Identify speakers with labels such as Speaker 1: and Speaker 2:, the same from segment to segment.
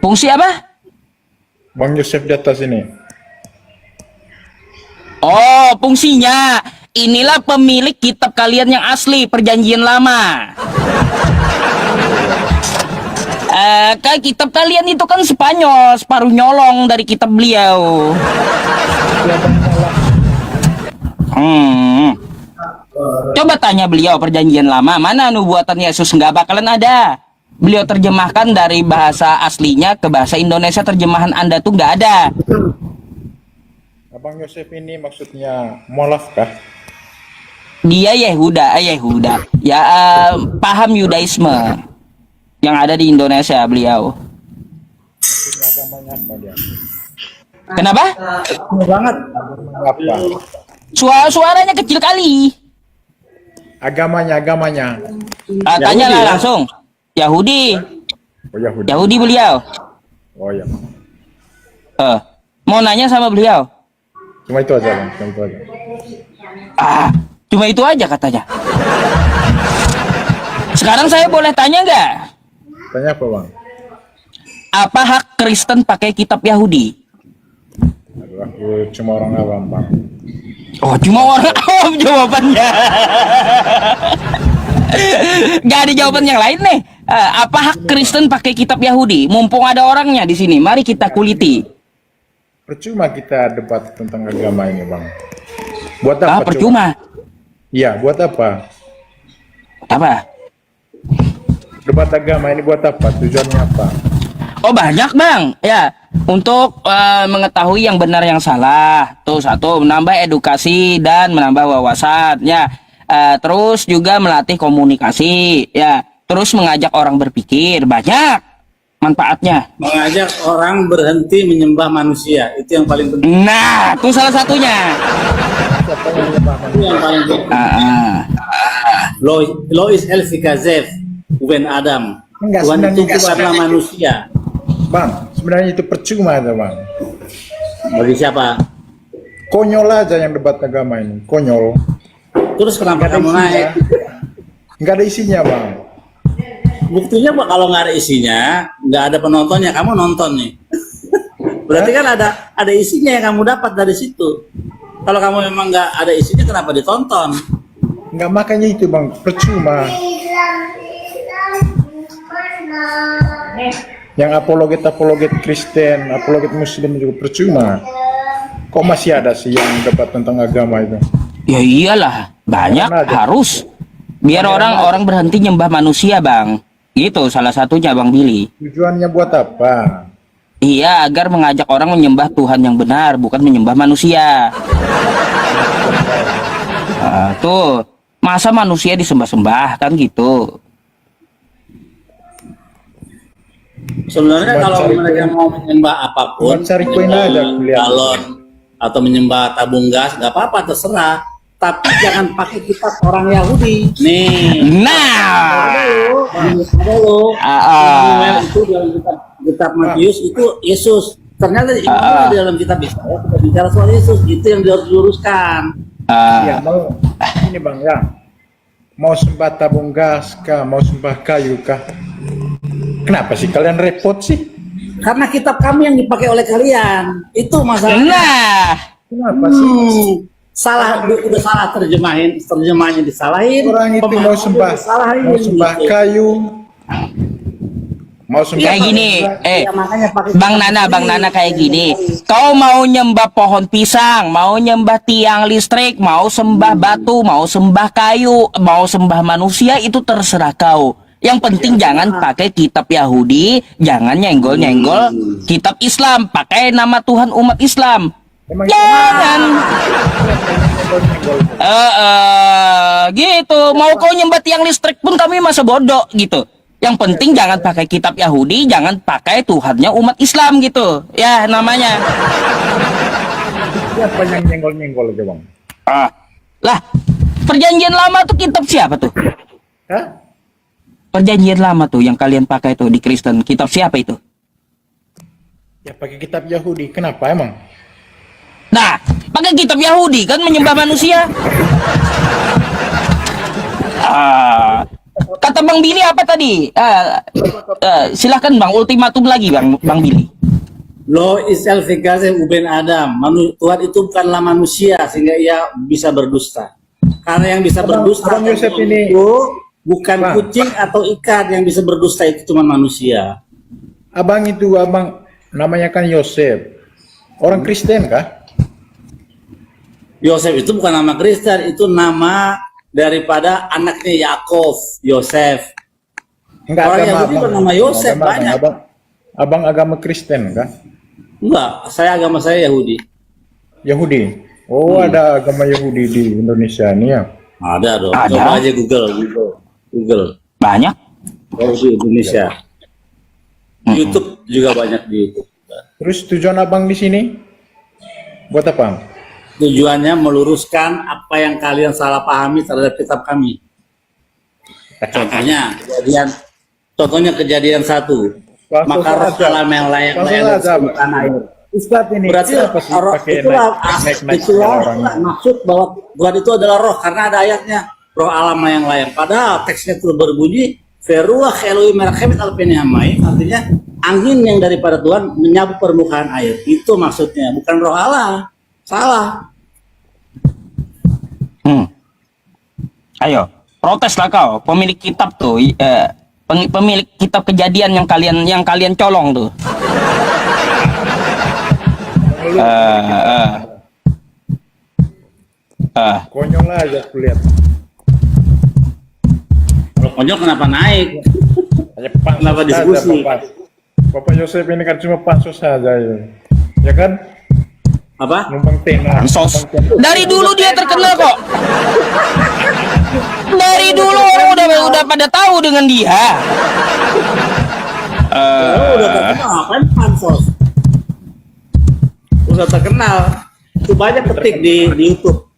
Speaker 1: Fungsi apa?
Speaker 2: Bang Yosef di atas ini.
Speaker 1: Oh, fungsinya inilah pemilik kitab kalian yang asli, Perjanjian Lama. Kayak kitab kalian itu kan Spanyol, separuh nyolong dari kitab beliau. Coba tanya beliau Perjanjian Lama, mana nubuatan Yesus, nggak bakalan ada. Beliau terjemahkan dari bahasa aslinya ke bahasa Indonesia, terjemahan Anda tuh nggak ada.
Speaker 2: Abang Yosef ini maksudnya mualaf kah?
Speaker 1: Dia Yehuda. Ya, paham Yudaisme yang ada di Indonesia beliau.
Speaker 2: Maksudnya agamanya apa dia?
Speaker 1: Kenapa?
Speaker 3: banget.
Speaker 2: Apa?
Speaker 1: Suaranya kecil kali.
Speaker 2: Agamanya.
Speaker 1: Tanyalah langsung. Yahudi.
Speaker 2: Oh Yahudi.
Speaker 1: Yahudi beliau.
Speaker 2: Oh ya.
Speaker 1: Mau nanya sama beliau.
Speaker 2: Cuma itu aja bang. Cuma itu aja.
Speaker 1: Cuma itu aja katanya. Sekarang saya boleh tanya nggak?
Speaker 2: Tanya apa bang?
Speaker 1: Apa hak Kristen pakai kitab Yahudi?
Speaker 2: Aduh, aku cuma orang awam bang.
Speaker 1: Oh, cuma orang awam jawabannya. Gak ada jawaban yang lain nih. Apa hak Kristen pakai kitab Yahudi? Mumpung ada orangnya di sini, mari kita kuliti.
Speaker 2: Percuma kita debat tentang agama ini bang. Buat apa?
Speaker 1: Percuma.
Speaker 2: Iya, buat apa?
Speaker 1: Apa?
Speaker 2: Debat agama ini buat apa? Tujuannya apa?
Speaker 1: Oh, banyak bang. Ya, untuk mengetahui yang benar yang salah. Tuh, satu, menambah edukasi dan menambah wawasan. Ya, terus juga melatih komunikasi. Ya, terus mengajak orang berpikir. Banyak manfaatnya.
Speaker 3: Mengajak orang berhenti menyembah manusia, itu yang paling penting.
Speaker 1: Nah, itu salah satunya.
Speaker 3: Itu yang paling penting. Lo is elfikazef Uben Adam.
Speaker 2: Enggak,
Speaker 3: Tuhan itu
Speaker 2: sebenarnya
Speaker 3: bukanlah manusia.
Speaker 2: Bang, sebenarnya itu percuma aja bang.
Speaker 3: Bagi siapa?
Speaker 2: Konyol aja yang debat agama ini. Konyol.
Speaker 3: Terus kenapa kamu naik?
Speaker 2: Nggak ada isinya bang.
Speaker 3: Buktinya Pak, kalau nggak ada isinya, nggak ada penontonnya, kamu nonton nih. Berarti kan ada isinya yang kamu dapat dari situ. Kalau kamu memang nggak ada isinya, kenapa ditonton?
Speaker 2: Nggak, makanya itu bang, percuma. Yang apologet Kristen, apologet Muslim juga percuma. Kok masih ada sih yang debat tentang agama itu?
Speaker 1: Ya iyalah, banyak, harus. Biar orang-orang berhenti nyembah manusia bang. Itu salah satunya bang Billy.
Speaker 2: Tujuannya buat apa?
Speaker 1: Iya, agar mengajak orang menyembah Tuhan yang benar, bukan menyembah manusia. Tuh, masa manusia disembah-sembah kan gitu.
Speaker 3: Sebenarnya kalau mereka mau menyembah apapun,
Speaker 2: cari koin aja,
Speaker 3: galon atau menyembah tabung gas, nggak apa-apa, terserah. Tapi jangan pakai kitab orang Yahudi. Nih.
Speaker 1: Nah.
Speaker 3: Ada lo. Itu dalam kitab Matius itu Yesus. Ternyata di dalam kitab Yesaya kita bicara soal Yesus. Itu yang harus diluruskan.
Speaker 2: Ya mau ini bang ya. Mau sembah tabung gas kah? Mau sembah kayu kah? Kenapa sih kalian repot sih?
Speaker 3: Karena kitab kami yang dipakai oleh kalian. Itu masalahnya.
Speaker 1: Nah.
Speaker 2: Kenapa sih?
Speaker 3: Salah, udah salah terjemahnya disalahin.
Speaker 2: Orang itu mau sembah
Speaker 3: gitu.
Speaker 2: kayu, mau sembah
Speaker 1: Kayak gini,
Speaker 3: Ya, makanya pakai
Speaker 1: Bang Nana kayak gini. Kau mau nyembah pohon pisang, mau nyembah tiang listrik, mau sembah batu, mau sembah kayu, mau sembah manusia, itu terserah kau. Yang penting jangan pakai kitab Yahudi, jangan nyenggol-nyenggol kitab Islam, pakai nama Tuhan umat Islam. Jangan. Gitu. Mau kau nyembah tiang listrik pun kami masa bodoh gitu. Yang penting jangan pakai kitab Yahudi, jangan pakai Tuhannya umat Islam gitu. Ya namanya.
Speaker 2: Siapa yang nyenggol-nyenggol aja bang?
Speaker 1: Lah, Perjanjian Lama tuh kitab siapa tuh?
Speaker 2: Hah?
Speaker 1: Perjanjian Lama tuh yang kalian pakai tuh di Kristen, kitab siapa itu?
Speaker 2: Ya pakai kitab Yahudi. Kenapa emang?
Speaker 1: Nah, pakai kitab Yahudi kan menyembah manusia. Kata Bang Billy apa tadi? Silahkan Bang, ultimatum lagi Bang Billy.
Speaker 3: Lo isal fikase uben Adam. Tuhan itu bukanlah manusia sehingga ia bisa berdusta. Karena yang bisa berdusta
Speaker 2: Abang Yosef ini-
Speaker 3: itu bukan
Speaker 2: Bang.
Speaker 3: kucing atau ikan, yang bisa berdusta itu cuma manusia.
Speaker 2: Abang namanya kan Yosef. Orang Kristen kah?
Speaker 3: Yosef itu bukan nama Kristen, itu nama daripada anaknya Yakov, Yosef.
Speaker 2: Enggak,
Speaker 3: Orang
Speaker 2: agama
Speaker 3: Yahudi
Speaker 2: abang.
Speaker 3: bernama Yosef,
Speaker 2: Agama
Speaker 3: banyak.
Speaker 2: Abang agama Kristen kah?
Speaker 3: Enggak, agama saya Yahudi.
Speaker 2: Yahudi. Oh, ada agama Yahudi di Indonesia nih ya.
Speaker 3: Ada dong.
Speaker 1: Ada.
Speaker 3: Coba aja Google.
Speaker 1: Banyak.
Speaker 3: Yahudi Indonesia. YouTube juga banyak di YouTube.
Speaker 2: Terus tujuan abang di sini buat apa?
Speaker 3: Tujuannya meluruskan apa yang kalian salah pahami terhadap kitab kami. Contohnya kejadian 1.
Speaker 2: Langsung
Speaker 3: Maka roh
Speaker 2: saja.
Speaker 3: alam yang layak
Speaker 2: Langsung
Speaker 3: layak
Speaker 2: saja,
Speaker 3: di tanah air.
Speaker 2: Ustadz ini
Speaker 3: Berarti
Speaker 2: kenapa sih pakai
Speaker 3: itulah
Speaker 2: orang?
Speaker 3: maksud bahwa Tuhan itu adalah roh, karena ada ayatnya roh alam yang layak. Padahal teksnya itu berbunyi Feruah Elohim Merkemit Alpenihamai, artinya angin yang daripada Tuhan menyapu permukaan air. Itu maksudnya, bukan roh Allah. Salah.
Speaker 1: Ayo, proteslah kau, pemilik kitab tuh, pemilik kitab kejadian yang kalian colong tuh.
Speaker 2: Konyol aja kulihat.
Speaker 3: Kalau konyol kenapa naik?
Speaker 2: Hanya pansos
Speaker 3: Kenapa
Speaker 2: saja,
Speaker 3: diskusi?
Speaker 2: Bapak Yosef ini kan cuma pansos saja ya. Ya kan?
Speaker 3: Apa?
Speaker 2: Numpang tenar.
Speaker 1: Pansos. Dari dulu dia terkenal kok. Dari dulu orang udah pada tahu dengan dia.
Speaker 3: Udah terkenal, kan pansos. Udah terkenal. Itu banyak ketik di YouTube.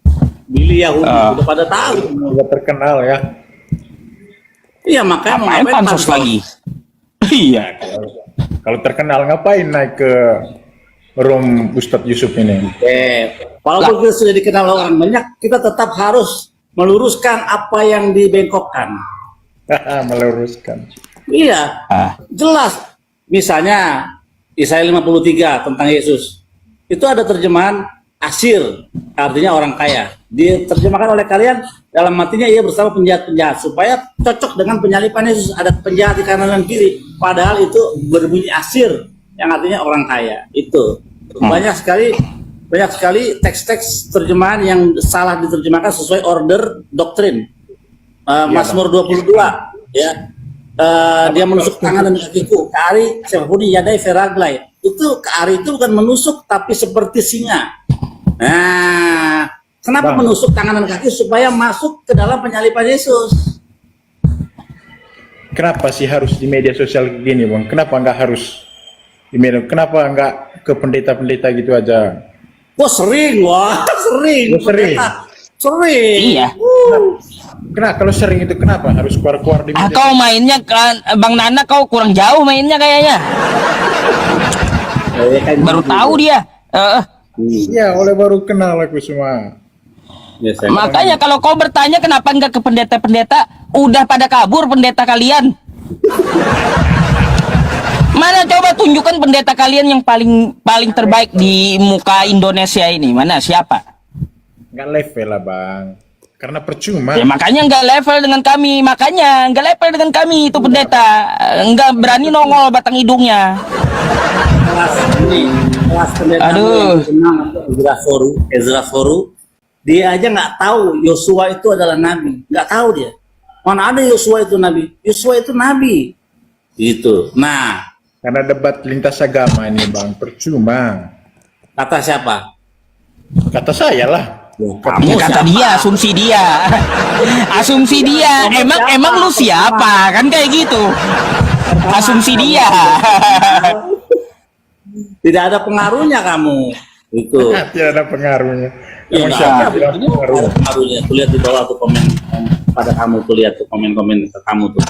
Speaker 3: Billy Yahudi udah pada tahu.
Speaker 2: Sudah terkenal ya.
Speaker 3: Iya, makanya mau
Speaker 1: Main
Speaker 3: ngapain
Speaker 1: pansos lagi. Iya.
Speaker 2: Kalau terkenal ngapain naik ke room Ustadz Yusuf ini?
Speaker 3: Walaupun kita sudah dikenal orang banyak, kita tetap harus meluruskan apa yang dibengkokkan.
Speaker 2: Meluruskan.
Speaker 3: Iya, jelas. Misalnya Yesaya 53 tentang Yesus. Itu ada terjemahan asir, artinya orang kaya. Diterjemahkan oleh kalian dalam matinya ia bersama penjahat-penjahat, supaya cocok dengan penyalipan Yesus. Ada penjahat di kanan dan kiri, padahal itu berbunyi asir, yang artinya orang kaya. Itu banyak sekali teks-teks terjemahan yang salah diterjemahkan sesuai order doktrin. Mazmur 22 ya. Dia menusuk tangan dan kakiku, keari sepudi yadai feraglai. Itu keari itu bukan menusuk tapi seperti singa. Nah, kenapa menusuk tangan dan kaki? Supaya masuk ke dalam penyalipan Yesus.
Speaker 2: Kenapa sih harus di media sosial gini, Bang? Kenapa nggak harus di media? Kenapa nggak ke pendeta-pendeta gitu aja?
Speaker 3: Kok sering, wah sering.
Speaker 2: Oh, sering.
Speaker 3: Sering.
Speaker 1: Iya.
Speaker 2: Kenapa kalau sering itu kenapa harus keluar-keluar di media?
Speaker 1: Kau mainnya kan Bang Nana, kau kurang jauh mainnya kayaknya. Baru tahu dia.
Speaker 2: Iya, oleh baru kenal aku semua.
Speaker 1: Makanya kalau kau bertanya kenapa enggak ke pendeta-pendeta, udah pada kabur pendeta kalian. Mana coba tunjukkan pendeta kalian yang paling terbaik di muka Indonesia ini. Mana siapa?
Speaker 2: Nggak level lah, Bang. Karena percuma.
Speaker 1: Ya makanya nggak level dengan kami. Makanya nggak level dengan kami itu pendeta. Nggak berani nongol batang hidungnya.
Speaker 3: Kelas pendeta
Speaker 1: Aduh.
Speaker 3: Ezra Foru, dia aja nggak tahu Yosua itu adalah nabi, nggak tahu dia. Mana ada Yosua itu nabi? Yosua itu nabi. Gitu. Nah,
Speaker 2: Karena debat lintas agama ini, Bang, percuma.
Speaker 3: kata siapa?
Speaker 2: Kata saya lah.
Speaker 1: Ya, kata dia, asumsi dia. Asumsi dia. Emang lu siapa? Kan kayak gitu. Asumsi dia.
Speaker 3: Tidak ada pengaruhnya kamu. Itu.
Speaker 2: Tidak ada pengaruhnya.
Speaker 3: Ya,
Speaker 2: Emang
Speaker 3: nggak
Speaker 2: siapa
Speaker 3: ada.
Speaker 2: bilang
Speaker 3: Ini
Speaker 2: pengaruh?
Speaker 3: ada pengaruhnya. Tuh lihat di bawah tuh komen pada kamu tuh, lihat tuh komen-komen ke kamu tuh.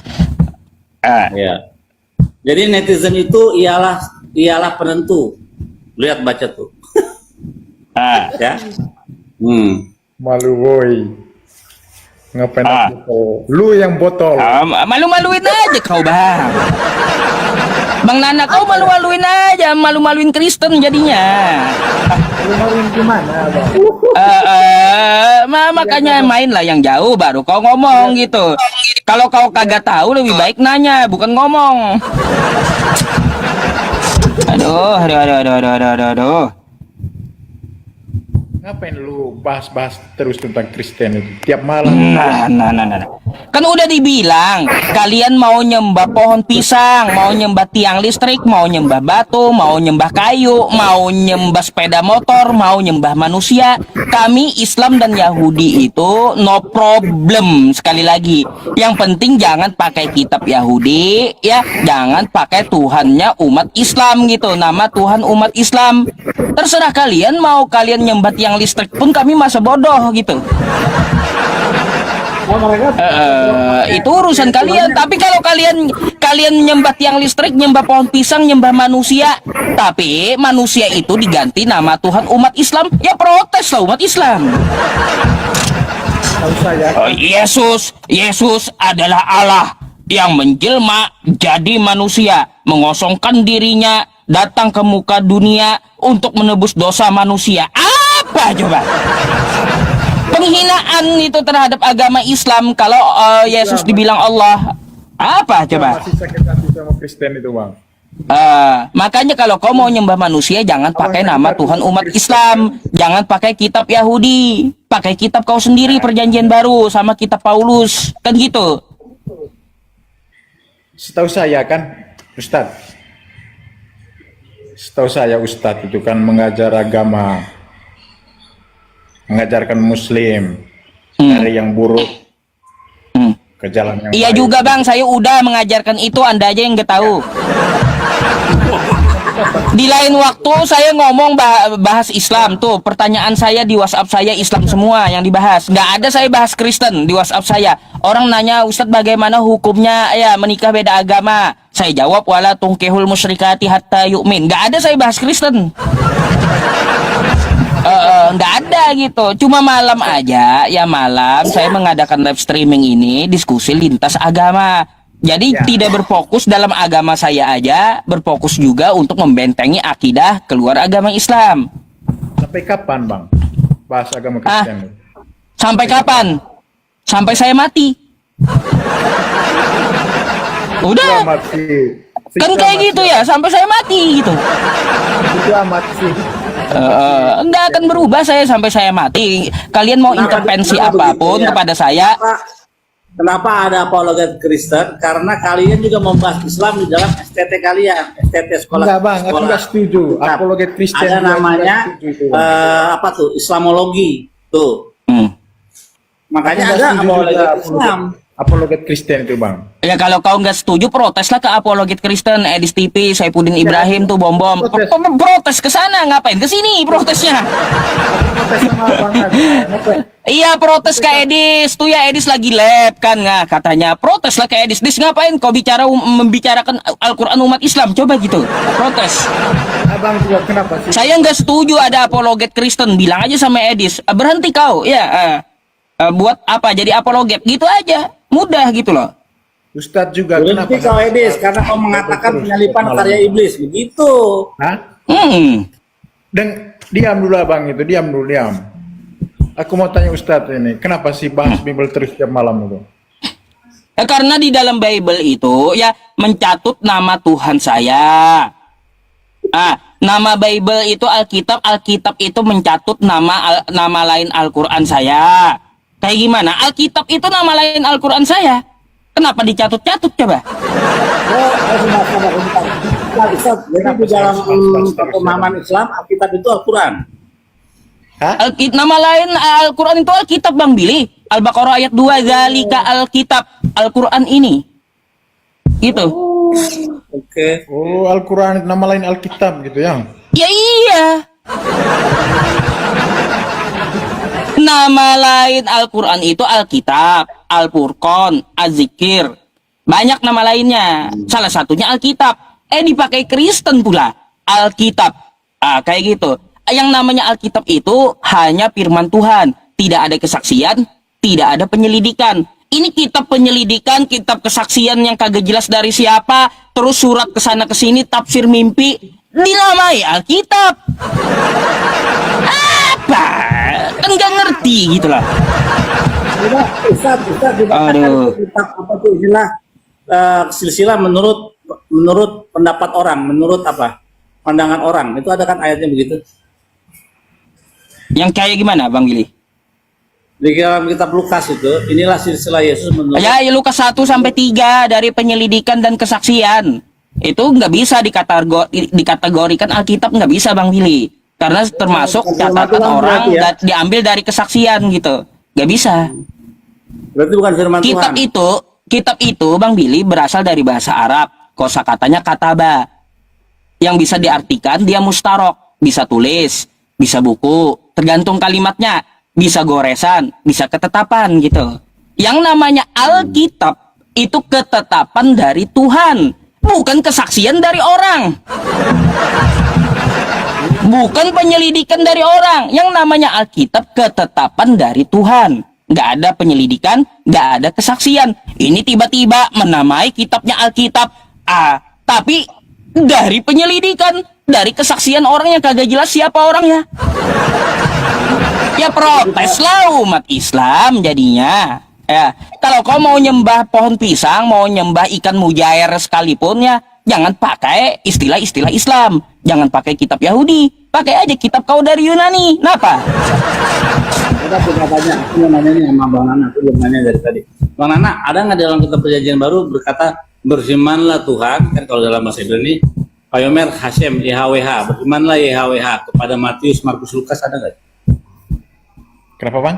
Speaker 3: Ya. Jadi netizen itu ialah penentu. Lihat baca tuh. Ya.
Speaker 2: Malu boy. Ngapain
Speaker 1: Ah.
Speaker 2: botol? Lu yang botol.
Speaker 1: Malu-maluin aja kau bang. Bang Nana kau malu-maluin aja, malu-maluin Kristen jadinya.
Speaker 2: Lu maluin gimana, Bang?
Speaker 1: Makanya main lah yang jauh baru kau ngomong gitu. Kalau kau kagak tahu lebih baik nanya bukan ngomong. Aduh.
Speaker 2: Ngapain lu bahas-bahas terus tentang Kristen itu tiap malam?
Speaker 1: Nah. Kan udah dibilang, kalian mau nyembah pohon pisang, mau nyembah tiang listrik, mau nyembah batu, mau nyembah kayu, mau nyembah sepeda motor, mau nyembah manusia. Kami Islam dan Yahudi itu no problem. Sekali lagi, yang penting jangan pakai kitab Yahudi, ya, jangan pakai Tuhannya umat Islam gitu. Nama Tuhan umat Islam. Terserah kalian mau kalian nyembah tiang listrik pun kami masa bodoh gitu. Itu urusan kalian. Tapi kalau kalian nyembah tiang listrik, nyembah pohon pisang, nyembah manusia, tapi manusia itu diganti nama Tuhan umat Islam, ya protes lah umat Islam.
Speaker 2: Tahu saya.
Speaker 1: Yesus adalah Allah yang menjelma jadi manusia, mengosongkan dirinya, datang ke muka dunia untuk menebus dosa manusia. Apa coba? Penghinaan itu terhadap agama Islam kalau Yesus dibilang Allah. Apa coba?
Speaker 2: Masih sakit hati sama Kristen itu, Bang.
Speaker 1: Makanya kalau kau mau nyembah manusia jangan pakai nama Tuhan umat Islam, jangan pakai kitab Yahudi, pakai kitab kau sendiri Perjanjian Baru sama kitab Paulus, kan gitu.
Speaker 2: Setahu saya kan, Ustadz itu kan mengajar agama, mengajarkan Muslim dari yang buruk ke jalan yang
Speaker 1: Iya
Speaker 2: baik.
Speaker 1: juga bang, saya udah mengajarkan itu, Anda aja yang nggak tahu. Di lain waktu saya ngomong bahas Islam tuh, pertanyaan saya di WhatsApp saya Islam semua yang dibahas. Nggak ada saya bahas Kristen di WhatsApp saya. Orang nanya, Ustadz bagaimana hukumnya ya menikah beda agama? Saya jawab, wala tungkihul musyrikati hatta yu'min. Nggak ada saya bahas Kristen. Nggak ada gitu. Cuma malam aja, ya malam saya mengadakan live streaming ini diskusi lintas agama. Jadi
Speaker 2: Ya.
Speaker 1: tidak berfokus dalam agama saya aja, berfokus juga untuk membentengi akidah keluar agama Islam.
Speaker 2: Sampai kapan, Bang? Bahas agama Kristen itu?
Speaker 1: Sampai kapan? Sampai saya mati. Udah,
Speaker 2: Amat sih.
Speaker 1: kan kayak gitu ya, sampai saya mati gitu.
Speaker 2: Itu amat sih.
Speaker 1: Nggak akan berubah saya sampai saya mati. Kalian mau intervensi
Speaker 3: Kenapa
Speaker 1: apapun
Speaker 3: begitu, ya?
Speaker 1: kepada saya,
Speaker 3: Kenapa ada apologet Kristen? Karena kalian juga membahas Islam di dalam STT kalian, STT sekolah.
Speaker 2: Enggak, Bang, aku
Speaker 3: sekolah.
Speaker 2: enggak setuju.
Speaker 3: Nah,
Speaker 2: Apologet Kristen
Speaker 3: ada
Speaker 2: juga
Speaker 3: namanya
Speaker 2: enggak setuju itu, Bang.
Speaker 3: apa tuh? Islamologi tuh.
Speaker 1: Hmm.
Speaker 3: Makanya
Speaker 2: Aku
Speaker 3: ada
Speaker 2: nggak setuju
Speaker 3: apologet
Speaker 2: juga
Speaker 3: Islam.
Speaker 2: apologet Kristen itu, Bang.
Speaker 1: Ya kalau kau nggak setuju, proteslah ke apologet Kristen, Edis TV, Saifuddin Ibrahim tuh bom-bom.
Speaker 2: Protes.
Speaker 1: Protes ke sana, ngapain ke sini protesnya?
Speaker 2: Protes sama Bang Nana. Kenapa?
Speaker 1: Iya protes ke Edis, tuh ya Edis lagi lab kan nggak katanya, proteslah ke Edis. Dis ngapain kau membicarakan Al-Quran umat Islam, coba gitu, protes.
Speaker 2: Abang juga kenapa sih?
Speaker 1: Saya nggak setuju ada apologet Kristen, bilang aja sama Edis, berhenti kau, ya. Buat apa jadi apologet gitu aja, mudah gitu loh.
Speaker 2: Ustadz juga
Speaker 3: Berhenti kau Edis karena kau mengatakan penyalipan karya iblis begitu.
Speaker 2: Hah?
Speaker 1: Hmm.
Speaker 2: Diam dulu, Abang, itu diam dulu, diam. Aku mau tanya Ustadz ini, kenapa sih bahas Bible terus tiap malam itu?
Speaker 1: Karena di dalam Bible itu ya mencatut nama Tuhan saya. Nama Bible itu Alkitab, Alkitab itu mencatut nama lain Al-Quran saya. Kayak gimana? Alkitab itu nama lain Al-Quran saya. Kenapa dicatut-catut coba?
Speaker 3: Jadi di dalam pemahaman Islam, Alkitab itu Al-Quran.
Speaker 2: Hah?
Speaker 1: Nama lain Al-Quran itu Alkitab Bang Billy. Al-Baqarah ayat 2, zalika Alkitab, Al-Quran ini. Gitu.
Speaker 3: Oke.
Speaker 2: Oh, Al-Quran nama lain Alkitab gitu ya?
Speaker 1: Ya iya. Nama lain Al-Quran itu Alkitab, Al-Furqan, Az-Zikir. Banyak nama lainnya. Salah satunya Alkitab. Dipakai Kristen pula. Alkitab. Kayak gitu. Yang namanya Alkitab itu hanya firman Tuhan. Tidak ada kesaksian, tidak ada penyelidikan. Ini kitab penyelidikan, kitab kesaksian yang kagak jelas dari siapa, terus surat kesana kesini, tafsir mimpi, dinamai Alkitab. Apa? Kan nggak ngerti gitu lah.
Speaker 3: Ustaz dikatakan
Speaker 1: Aduh.
Speaker 3: kitab apa tuh istilah silsilah menurut pendapat orang, menurut apa? Pandangan orang. Itu ada kan ayatnya begitu.
Speaker 1: Yang kayak gimana Bang Billy?
Speaker 3: Di dalam kitab Lukas itu, inilah silsilah Yesus menurut
Speaker 1: Ya, Lukas 1-3 dari penyelidikan dan kesaksian. Itu nggak bisa dikategorikan Alkitab, nggak bisa Bang Billy. Karena termasuk catatan orang
Speaker 3: berarti ya?
Speaker 1: diambil dari kesaksian gitu. Nggak bisa.
Speaker 3: berarti bukan firman Tuhan.
Speaker 1: Kitab itu Bang Billy berasal dari bahasa Arab. Kosakatanya kataba. Yang bisa diartikan dia mustarok, bisa tulis, bisa buku, tergantung kalimatnya, bisa goresan, bisa ketetapan gitu. Yang namanya Alkitab itu ketetapan dari Tuhan, bukan kesaksian dari orang. Bukan penyelidikan dari orang. Yang namanya Alkitab ketetapan dari Tuhan. Nggak ada penyelidikan, nggak ada kesaksian. Ini tiba-tiba menamai kitabnya Alkitab. Tapi dari penyelidikan, dari kesaksian orang yang kagak jelas siapa orangnya. Ya protes lah umat Islam jadinya. Ya, kalau kau mau nyembah pohon pisang, mau nyembah ikan mujair sekalipun ya, jangan pakai istilah-istilah Islam. Jangan pakai kitab Yahudi. Pakai aja kitab kau dari Yunani. Kenapa?
Speaker 3: Kita sudah banyak. Aku mau nanya nih sama Bang Nana. Aku belum nanya dari tadi. Bang Nana, ada nggak dalam kitab perjanjian baru berkata berfirmanlah Tuhan, kan kalau dalam bahasa Ibrani, Payomer Hashem YHWH, berfirmanlah YHWH kepada Matius, Markus, Lukas, ada nggak?
Speaker 2: Kenapa bang?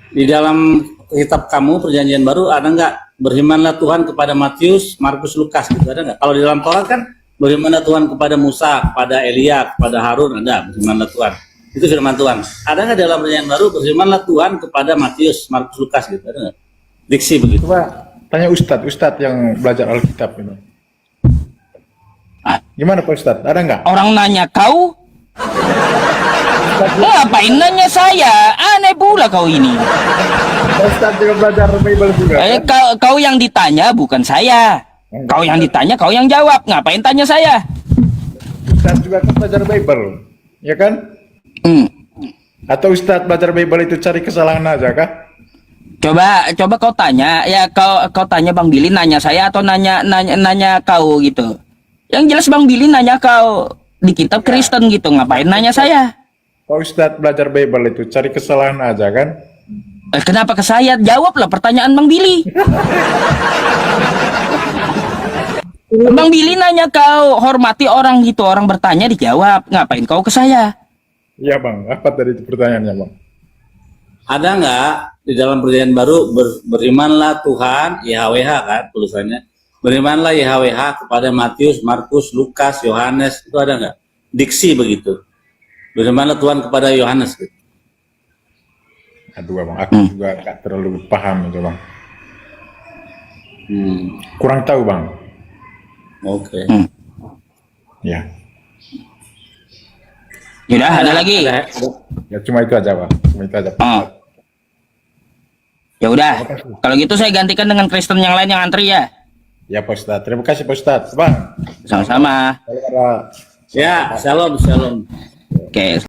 Speaker 3: Di dalam kitab kamu perjanjian baru ada nggak berfirmanlah Tuhan kepada Matius, Markus, Lukas, gitu ada nggak? Kalau di dalam Taurat kan berfirmanlah Tuhan kepada Musa, kepada Elia, kepada Harun, ada berfirmanlah Tuhan. Itu firman Tuhan. Ada nggak dalam perjanjian baru berfirmanlah Tuhan kepada Matius, Markus, Lukas, gitu ada nggak? Diksi begitu.
Speaker 2: Coba tanya Ustadz yang belajar Alkitab ini. Gimana Pak Ustadz? Ada nggak?
Speaker 1: Orang nanya kau, ngapain nanya saya? Aneh pula kau ini.
Speaker 2: Ustadz juga belajar Bible juga.
Speaker 1: Kau yang ditanya bukan saya. Kau yang ditanya, kau yang jawab. Ngapain tanya saya?
Speaker 2: Ustadz juga kan belajar Bible, ya kan? Atau Ustadz belajar Bible itu cari kesalahan aja kah?
Speaker 1: Coba kau tanya, ya kau tanya Bang Billy nanya saya atau nanya kau gitu. Yang jelas Bang Billy nanya kau di kitab Kristen gitu, ngapain nanya saya?
Speaker 2: Pak Ustadz belajar Bible itu cari kesalahan aja kan?
Speaker 1: Kenapa ke saya? Jawablah pertanyaan Bang Billy. Bang Billy nanya kau, hormati orang gitu, orang bertanya dijawab. Ngapain kau ke saya?
Speaker 2: Iya bang, apa tadi pertanyaannya bang?
Speaker 3: Ada nggak di dalam perjanjian baru berimanlah Tuhan YHWH kan tulisannya, berimanlah YHWH kepada Matius, Markus, Lukas, Yohanes, itu ada nggak diksi begitu, berimanlah Tuhan kepada Yohanes gitu.
Speaker 2: Aduh bang, aku juga nggak terlalu paham itu bang. Kurang tahu bang.
Speaker 3: Oke.
Speaker 2: Ya,
Speaker 1: Yaudah, ada lagi.
Speaker 2: ya cuma itu aja bang, cuma itu aja.
Speaker 1: Oh. Ya udah, kalau gitu saya gantikan dengan Kristen yang lain yang antri ya.
Speaker 2: Ya Pak Ustadz, terima kasih Pak Ustadz. Bang,
Speaker 1: Sama-sama.
Speaker 2: kalau ada
Speaker 3: Ya, shalom, shalom.
Speaker 1: Oke.